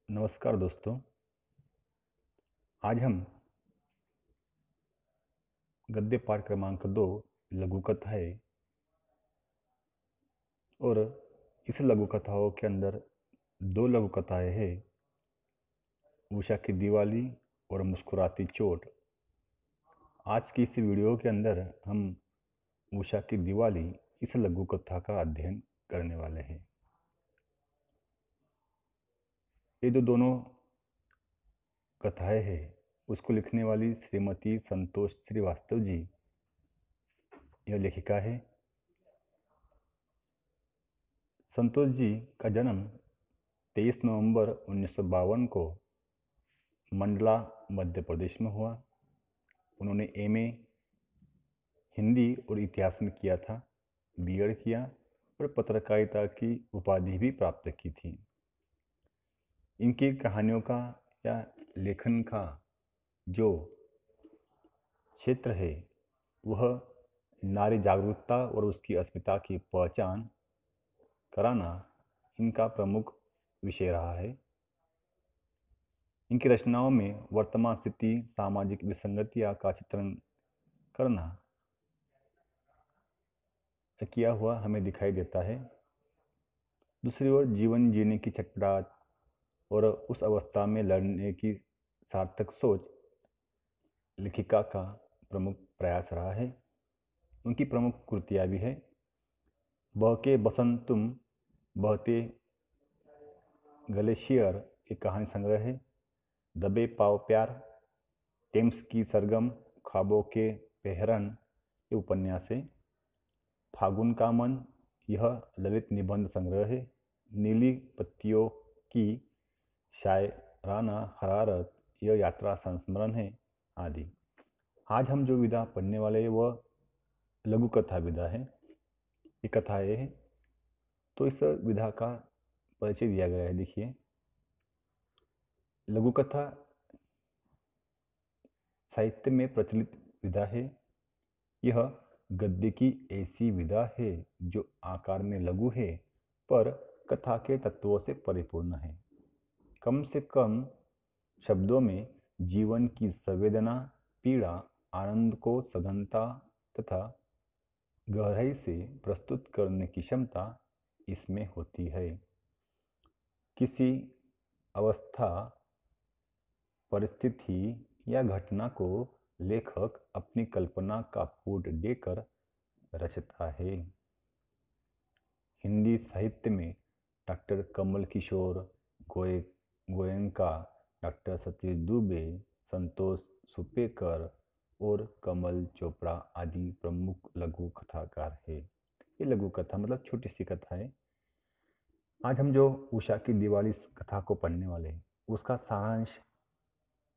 नमस्कार दोस्तों। आज हम गद्य पाठ क्रमांक 2 लघु कथा है और इस लघु कथाओं के अंदर दो लघु कथाएं हैं, उषा की दिवाली और मुस्कुराती चोट। आज की इस वीडियो के अंदर हम उषा की दिवाली इस लघु कथा का अध्ययन करने वाले हैं। ये जो दोनों कथाएं हैं उसको लिखने वाली श्रीमती संतोष श्रीवास्तव जी यह लेखिका है। संतोष जी का जन्म 23 नवंबर 1952 को मंडला मध्य प्रदेश में हुआ। उन्होंने एमए हिंदी और इतिहास में किया था, बीएड किया और पत्रकारिता की उपाधि भी प्राप्त की थी। इनकी कहानियों का या लेखन का जो क्षेत्र है वह नारी जागरूकता और उसकी अस्मिता की पहचान कराना इनका प्रमुख विषय रहा है। इनकी रचनाओं में वर्तमान स्थिति, सामाजिक विसंगतियां का चित्रण करना किया हुआ हमें दिखाई देता है। दूसरी ओर जीवन जीने की छटपटाहट और उस अवस्था में लड़ने की सार्थक सोच लेखिका का प्रमुख प्रयास रहा है। उनकी प्रमुख कृतियाँ भी है। बहके बसंत तुम, बहते ग्लेशियर एक कहानी संग्रह है। दबे पाव प्यार, टेम्स की सरगम, ख्वाबों के पेहरन ये उपन्यास है। फागुन का मन यह ललित निबंध संग्रह है। नीली पत्तियों की शायराना हरारत यह यात्रा संस्मरण है आदि। आज हम जो विधा पढ़ने वाले हैं वह लघु कथा विधा है। ये कथा ये है। तो इस विधा का परिचय दिया गया है। देखिए, लघु कथा साहित्य में प्रचलित विधा है। यह गद्य की ऐसी विधा है जो आकार में लघु है पर कथा के तत्वों से परिपूर्ण है। कम से कम शब्दों में जीवन की संवेदना, पीड़ा, आनंद को सघनता तथा गहराई से प्रस्तुत करने की क्षमता इसमें होती है। किसी अवस्था, परिस्थिति या घटना को लेखक अपनी कल्पना का पुट देकर रचता है। हिंदी साहित्य में डॉक्टर कमल किशोर, गोयनका, डॉक्टर सतीश दुबे, संतोष सुपेकर और कमल चोपड़ा आदि प्रमुख लघु कथाकार है। ये लघु कथा मतलब छोटी सी कथा है। आज हम जो उषा की दिवाली कथा को पढ़ने वाले हैं उसका सारांश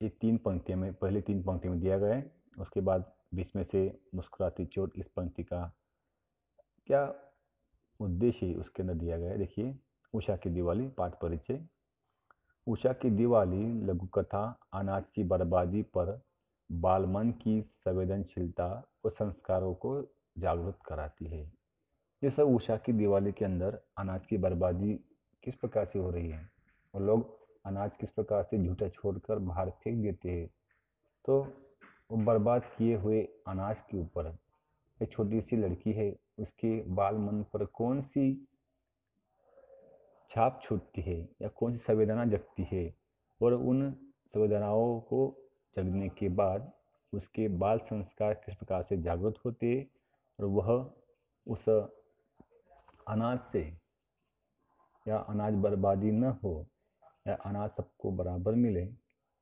ये 3 पंक्तियों में, पहले 3 पंक्ति में दिया गया है। उसके बाद बीच में से मुस्कुराती चोट इस पंक्ति का क्या उद्देश्य है उसके अंदर दिया गया है। देखिए, उषा की दिवाली पाठ परिचय। उषा की दिवाली लघु कथा अनाज की बर्बादी पर बालमन की संवेदनशीलता और संस्कारों को जागरूक कराती है। ये सब उषा की दिवाली के अंदर अनाज की बर्बादी किस प्रकार से हो रही है और लोग अनाज किस प्रकार से झूठा छोड़कर बाहर फेंक देते हैं। तो वो बर्बाद किए हुए अनाज के ऊपर एक छोटी सी लड़की है, उसके बाल मन पर कौन सी छाप छूटती है या कौन सी संवेदना जगती है और उन संवेदनाओं को जगने के बाद उसके बाल संस्कार किस प्रकार से जागृत होते और वह उस अनाज से या अनाज बर्बादी न हो या अनाज सबको बराबर मिले,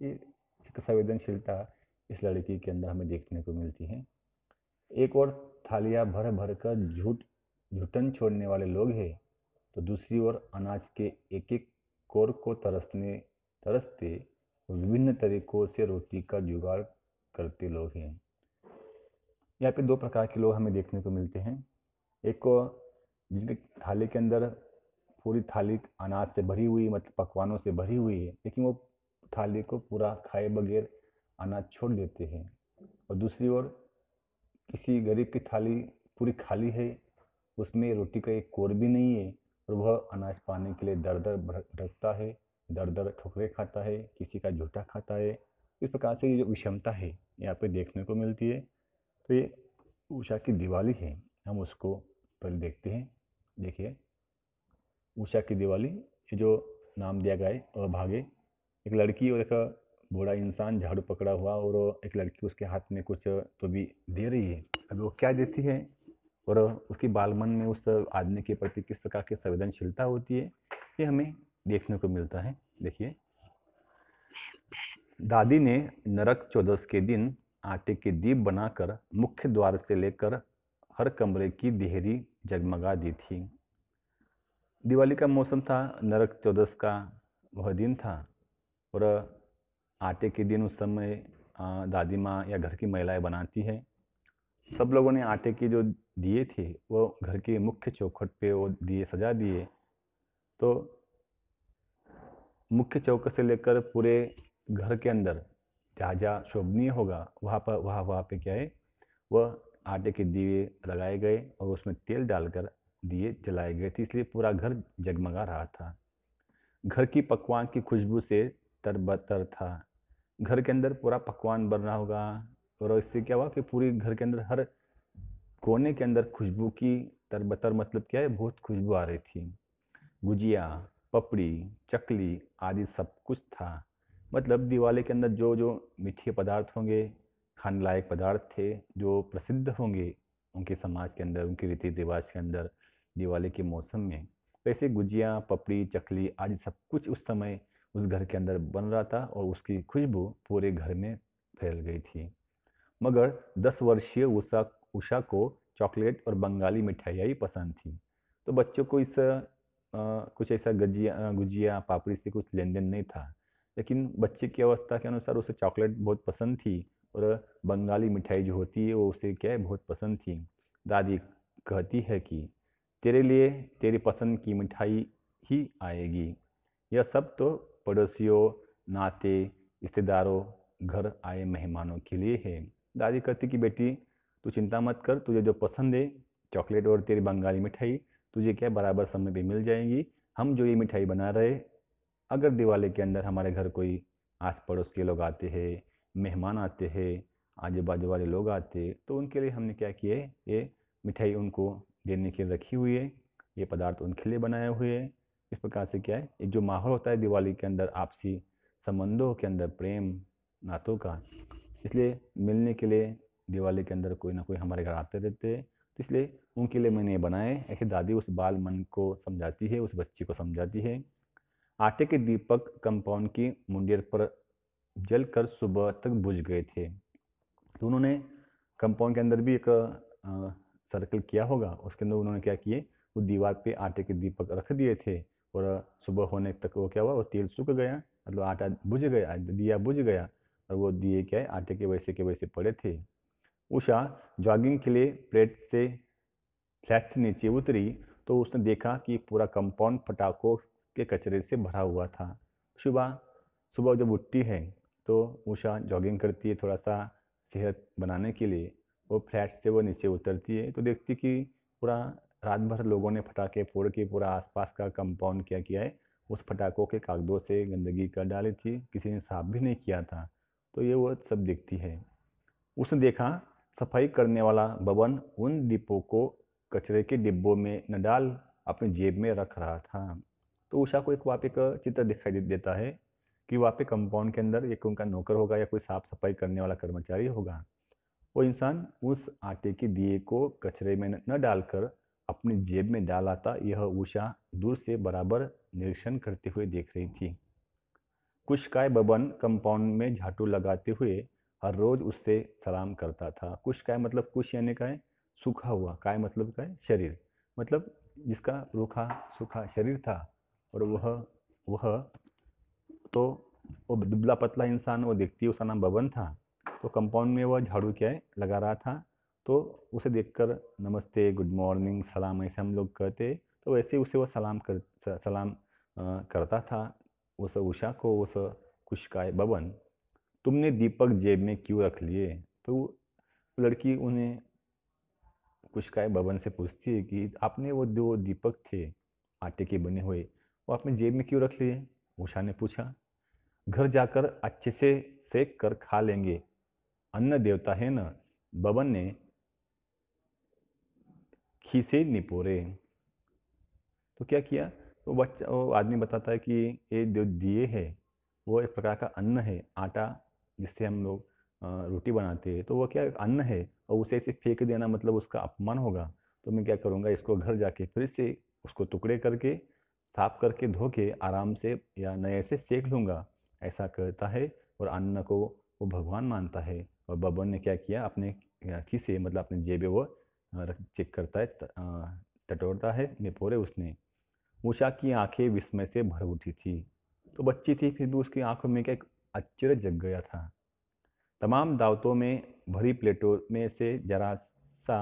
ये एक संवेदनशीलता इस लड़की के अंदर हमें देखने को मिलती है। एक और थालियाँ भर भर कर झूठन छोड़ने वाले लोग हैं, तो दूसरी ओर अनाज के एक एक कोर को तरसते विभिन्न तरीकों से रोटी का जुगाड़ करते लोग हैं। यहाँ पे 2 प्रकार के लोग हमें देखने को मिलते हैं। एक को जिनके थाली के अंदर पूरी थाली अनाज से भरी हुई, मतलब पकवानों से भरी हुई है, लेकिन वो थाली को पूरा खाए बगैर अनाज छोड़ देते हैं। और दूसरी ओर किसी गरीब की थाली पूरी खाली है, उसमें रोटी का एक कोर भी नहीं है और वह अनाज पाने के लिए दर दर भटकता है दर दर ठोकरे खाता है, किसी का जूता खाता है। इस प्रकार से ये जो विषमता है यहाँ पे देखने को मिलती है। तो ये उषा की दिवाली है, हम उसको पहले देखते हैं। देखिए, उषा की दिवाली, ये जो नाम दिया गया है अभागे, एक लड़की और एक बूढ़ा इंसान झाड़ू पकड़ा हुआ, और एक लड़की उसके हाथ में कुछ तो भी दे रही है। अब वो क्या देती है और उसकी बालमन में उस आदमी के प्रति किस प्रकार की संवेदनशीलता होती है, ये हमें देखने को मिलता है। देखिए, दादी ने नरक चौदस के दिन आटे के दीप बनाकर मुख्य द्वार से लेकर हर कमरे की देहरी जगमगा दी थी। दिवाली का मौसम था, नरक चौदस का वह दिन था, और आटे के दिन उस समय दादी माँ या घर की महिलाएं बनाती है। सब लोगों ने आटे के जो दिए थे वो घर के मुख्य चौखट पे वो दिए सजा दिए। तो मुख्य चौखट से लेकर पूरे घर के अंदर जहाँ जहाँ शोभनीय होगा वहाँ पे क्या है, वह आटे के दिए लगाए गए और उसमें तेल डालकर दिए जलाए गए थे, इसलिए पूरा घर जगमगा रहा था। घर की पकवान की खुशबू से तरबतर था। घर के अंदर पूरा पकवान बन रहा होगा, और इससे क्या हुआ कि पूरी घर के अंदर हर कोने के अंदर खुशबू की तरबतर, मतलब क्या है, बहुत खुशबू आ रही थी। गुजिया, पपड़ी, चकली आदि सब कुछ था। मतलब दिवाली के अंदर जो जो मीठे पदार्थ होंगे, खाने लायक पदार्थ थे जो प्रसिद्ध होंगे उनके समाज के अंदर, उनके रीति रिवाज के अंदर दिवाली के मौसम में, वैसे गुजिया, पपड़ी, चकली आदि सब कुछ उस समय उस घर के अंदर बन रहा था, और उसकी खुशबू पूरे घर में फैल गई थी। मगर 10 वर्षीय उषा उषा को चॉकलेट और बंगाली मिठाइयाँ ही पसंद थी। तो बच्चों को इस कुछ ऐसा गुजिया पापड़ी से कुछ लेन देन नहीं था, लेकिन बच्चे की अवस्था के अनुसार उसे चॉकलेट बहुत पसंद थी, और बंगाली मिठाई जो होती है वो उसे क्या है, बहुत पसंद थी। दादी कहती है कि तेरे लिए तेरी पसंद की मिठाई ही आएगी। यह सब तो पड़ोसियों, नाते, रिश्तेदारों, घर आए मेहमानों के लिए है। दादी कहती कि बेटी तू चिंता मत कर, तुझे जो पसंद है चॉकलेट और तेरी बंगाली मिठाई तुझे क्या बराबर समय पे मिल जाएंगी। हम जो ये मिठाई बना रहे, अगर दिवाली के अंदर हमारे घर कोई आस पड़ोस के लोग आते हैं, मेहमान आते हैं, आजू बाजू वाले लोग आते हैं, तो उनके लिए हमने क्या किया है, ये मिठाई उनको देने के लिए रखी हुई है, ये पदार्थ उनके लिए बनाए हुए हैं। इस प्रकार से क्या है, एक जो माहौल होता है दिवाली के अंदर आपसी संबंधों के अंदर, प्रेम नातों का, इसलिए मिलने के लिए दिवाली के अंदर कोई ना कोई हमारे घर आते रहते हैं। तो इसलिए उनके लिए मैंने ये बनाए। ऐसे दादी उस बाल मन को समझाती है, उस बच्ची को समझाती है। आटे के दीपक कंपाउंड की मुंडेर पर जलकर सुबह तक बुझ गए थे। तो उन्होंने कंपाउंड के अंदर भी एक सर्कल किया होगा, उसके अंदर उन्होंने क्या किए, वो दीवार पे आटे के दीपक रख दिए थे, और सुबह होने तक वो क्या हुआ, वो तेल सूख गया, मतलब आटा बुझ गया, दिया बुझ गया, और वो दिए क्या है, आटे के वैसे पड़े थे। उषा जॉगिंग के लिए प्लेट से फ्लैट से नीचे उतरी तो उसने देखा कि पूरा कंपाउंड पटाखों के कचरे से भरा हुआ था। सुबह सुबह जब उठती है तो उषा जॉगिंग करती है, थोड़ा सा सेहत बनाने के लिए। वो फ्लैट से वो नीचे उतरती है तो देखती कि पूरा रात भर लोगों ने पटाखे फोड़ के पूरा आसपास का कंपाउंड क्या किया है, उस पटाखों के कागजों से गंदगी कर डाली थी, किसी ने साफ भी नहीं किया था। तो ये वो सब देखती है। उसने देखा सफाई करने वाला बबन उन दीपों को कचरे के डिब्बों में न डाल अपनी जेब में रख रहा था। तो उषा को एक वहाँ पे एक चित्र दिखाई देता है कि वहाँ पे कंपाउंड के अंदर एक उनका नौकर होगा या कोई साफ सफाई करने वाला कर्मचारी होगा। वो इंसान उस आटे के दिए को कचरे में न डालकर अपनी जेब में डाला था। यह उषा दूर से बराबर निरीक्षण करते हुए देख रही थी। कुशकाय बबन कंपाउंड में झाड़ू लगाते हुए हर रोज उससे सलाम करता था। कुशकाय मतलब कुश यानी का है सूखा हुआ, काय मतलब का है शरीर, मतलब जिसका रूखा सूखा शरीर था, और वह तो वो दुबला पतला इंसान वो देखती है, उसका नाम बबन था। तो कंपाउंड में वह झाड़ू क्या है लगा रहा था, तो उसे देखकर नमस्ते, गुड मॉर्निंग, सलाम ऐसे हम लोग कहते, तो वैसे उसे वो सलाम करता था उस उषा को, उस कुशकाय बबन। तुमने दीपक जेब में क्यों रख लिए? तो लड़की उन्हें कुशकाय बबन से पूछती है कि आपने वो दो दीपक थे आटे के बने हुए, वो आपने जेब में क्यों रख लिए? उषा ने पूछा। घर जाकर अच्छे से सेक कर खा लेंगे, अन्न देवता है न, बबन ने खीसे निपोरे। तो क्या किया, वो आदमी बताता है कि ये जो दिए है वो एक प्रकार का अन्न है, आटा जिससे हम लोग रोटी बनाते हैं, तो वो क्या अन्न है, और उसे ऐसे फेंक देना मतलब उसका अपमान होगा। तो मैं क्या करूँगा, इसको घर जाके फिर से उसको टुकड़े करके साफ करके धो के आराम से या नए से सेक लूँगा, ऐसा कहता है। और अन्न को वो भगवान मानता है। और बबन ने क्या किया, अपने खीसे मतलब अपने जेब में वो चेक करता है, टटोरता है, निपोरे उसने। उषा की आंखें विस्मय से भर उठी थी। तो बच्ची थी फिर भी उसकी आंखों में क्या एक आश्चर्य जग गया था। तमाम दावतों में भरी प्लेटों में से जरा सा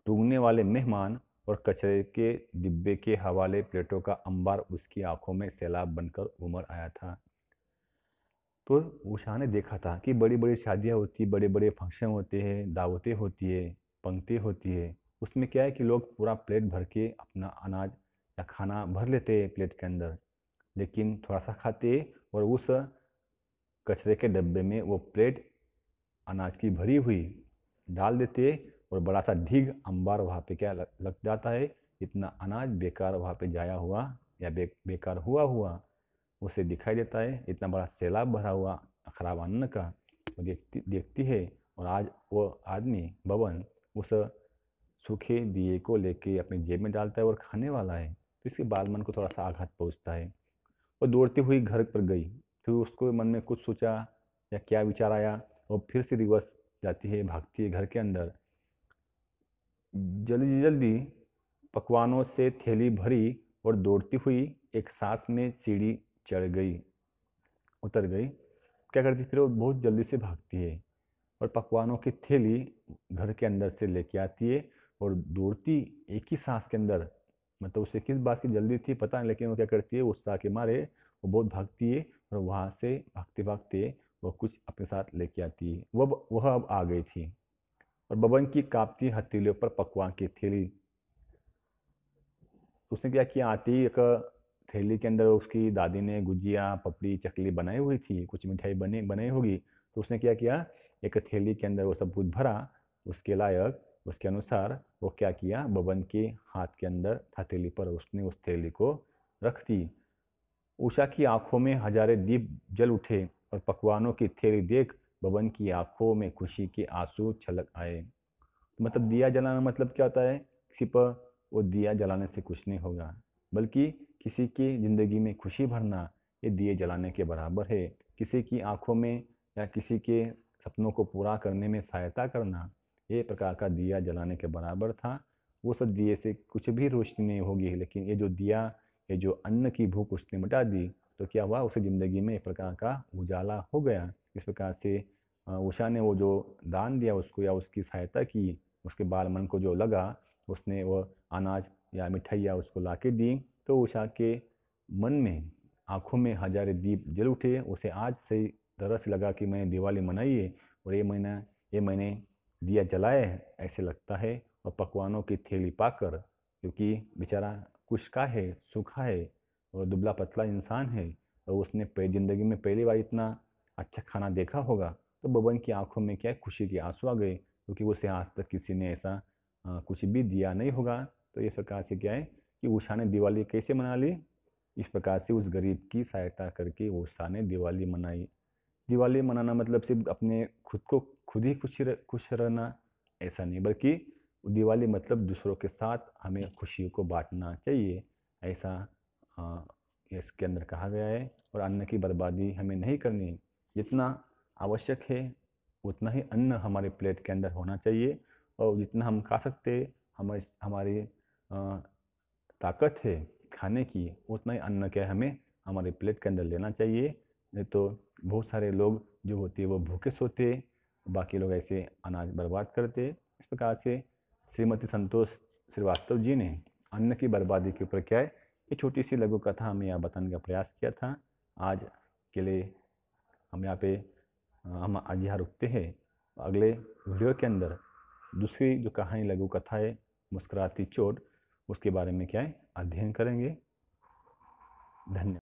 टूटने वाले मेहमान और कचरे के डिब्बे के हवाले प्लेटों का अंबार उसकी आंखों में सैलाब बनकर उमड़ आया था। तो उषा ने देखा था कि बड़ी बड़ी शादियाँ होती, बड़े बड़े फंक्शन होते हैं, दावतें होती है, पंक्ति होती है। उसमें क्या है कि लोग पूरा प्लेट भर के अपना अनाज या खाना भर लेते हैं प्लेट के अंदर, लेकिन थोड़ा सा खाते और उस कचरे के डब्बे में वो प्लेट अनाज की भरी हुई डाल देते, और बड़ा सा ढीग अंबार वहाँ पे क्या लग जाता है। इतना अनाज बेकार वहाँ पे जाया हुआ या बेकार हुआ हुआ उसे दिखाई देता है, इतना बड़ा सैलाब भरा हुआ खराब अन्न का। वो देखती देखती है, और आज वो आदमी बबन उस सूखे दिए को लेके अपनी जेब में डालता है और खाने वाला है, तो इसके बाल मन को थोड़ा सा आघात पहुंचता है। वो दौड़ती हुई घर पर गई। फिर उसको मन में कुछ सोचा या क्या विचार आया, और फिर से रिवर्स जाती है, भागती है घर के अंदर। जल्दी जल्दी पकवानों से थैली भरी और दौड़ती हुई एक सांस में सीढ़ी चढ़ गई, उतर गई। क्या करती फिर वो बहुत जल्दी से भागती है और पकवानों की थैली घर के अंदर से लेके आती है, और दौड़ती एक ही सांस के अंदर, मतलब उसे किस बात की जल्दी थी पता नहीं, लेकिन वो क्या करती है उत्साह के मारे वो बहुत भागती है, और वहाँ से भागते भागते वो कुछ अपने साथ लेके आती है। वह अब आ गई थी, और बबन की कांपती हथेलियों पर पकवान की थैली। उसने क्या किया, आती ही एक थैली के अंदर उसकी दादी ने गुजिया पपड़ी चकली बनाई हुई थी, कुछ मिठाई बनी बनाई होगी। तो उसने क्या किया, एक थैली के अंदर वो सब कुछ भरा उसके लायक, उसके अनुसार वो क्या किया, बबन के हाथ के अंदर हथेली पर उसने उस थैली को रख दी। उषा की आंखों में हजारे दीप जल उठे, और पकवानों की थैली देख बबन की आंखों में खुशी के आंसू छलक आए। मतलब दिया जलाना मतलब क्या होता है, सिर्फ वो दिया जलाने से कुछ नहीं होगा, बल्कि किसी की ज़िंदगी में खुशी भरना ये दिए जलाने के बराबर है। किसी की आंखों में या किसी के सपनों को पूरा करने में सहायता करना ये प्रकार का दिया जलाने के बराबर था। वो सब दिए से कुछ भी रोशनी नहीं होगी, लेकिन ये जो दिया, ये जो अन्न की भूख उसने मिटा दी, तो क्या हुआ, उसे ज़िंदगी में एक प्रकार का उजाला हो गया। इस प्रकार से उषा ने वो जो दान दिया उसको या उसकी सहायता की, उसके बाल मन को जो लगा, उसने वो अनाज या मिठाइयाँ उसको ला के दी। तो उषा के मन में आंखों में हजारे दीप जल उठे। उसे आज से तरस लगा कि मैंने दिवाली मनाई है, और ये मैंने दिया जलाया है ऐसे लगता है। और पकवानों की थैली पाकर, क्योंकि बेचारा कुछ का है, सूखा है और दुबला पतला इंसान है, और उसने ज़िंदगी में पहली बार इतना अच्छा खाना देखा होगा, तो बबन की आंखों में क्या है, खुशी के आंसू आ गए, क्योंकि उसे आज तक किसी ने ऐसा कुछ भी दिया नहीं होगा। तो इस प्रकार से क्या है कि उषा ने दिवाली कैसे मना ली, इस प्रकार से उस गरीब की सहायता करके उषा ने दिवाली मनाई। दिवाली मनाना मतलब सिर्फ अपने खुद को खुद ही खुश रहना ऐसा नहीं, बल्कि दिवाली मतलब दूसरों के साथ हमें खुशी को बांटना चाहिए, ऐसा अ, इसके अंदर कहा गया है। और अन्न की बर्बादी हमें नहीं करनी, जितना आवश्यक है उतना ही अन्न हमारे प्लेट के अंदर होना चाहिए, और जितना हम खा सकते हमारी हमारी ताकत है खाने की, उतना ही अन्न क्या है हमें हमारे प्लेट के अंदर लेना चाहिए। नहीं तो बहुत सारे लोग जो होते हैं वो भूखे सोते, बाकी लोग ऐसे अनाज बर्बाद करते। इस प्रकार से श्रीमती संतोष श्रीवास्तव जी ने अन्न की बर्बादी के ऊपर क्या है, ये छोटी सी लघु कथा हमें यहाँ बताने का प्रयास किया था। आज के लिए हम यहाँ पे हम आज यहाँ रुकते हैं। अगले वीडियो के अंदर दूसरी जो कहानी लघु कथा है मुस्कुराती चोट, उसके बारे में क्या है अध्ययन करेंगे। धन्यवाद।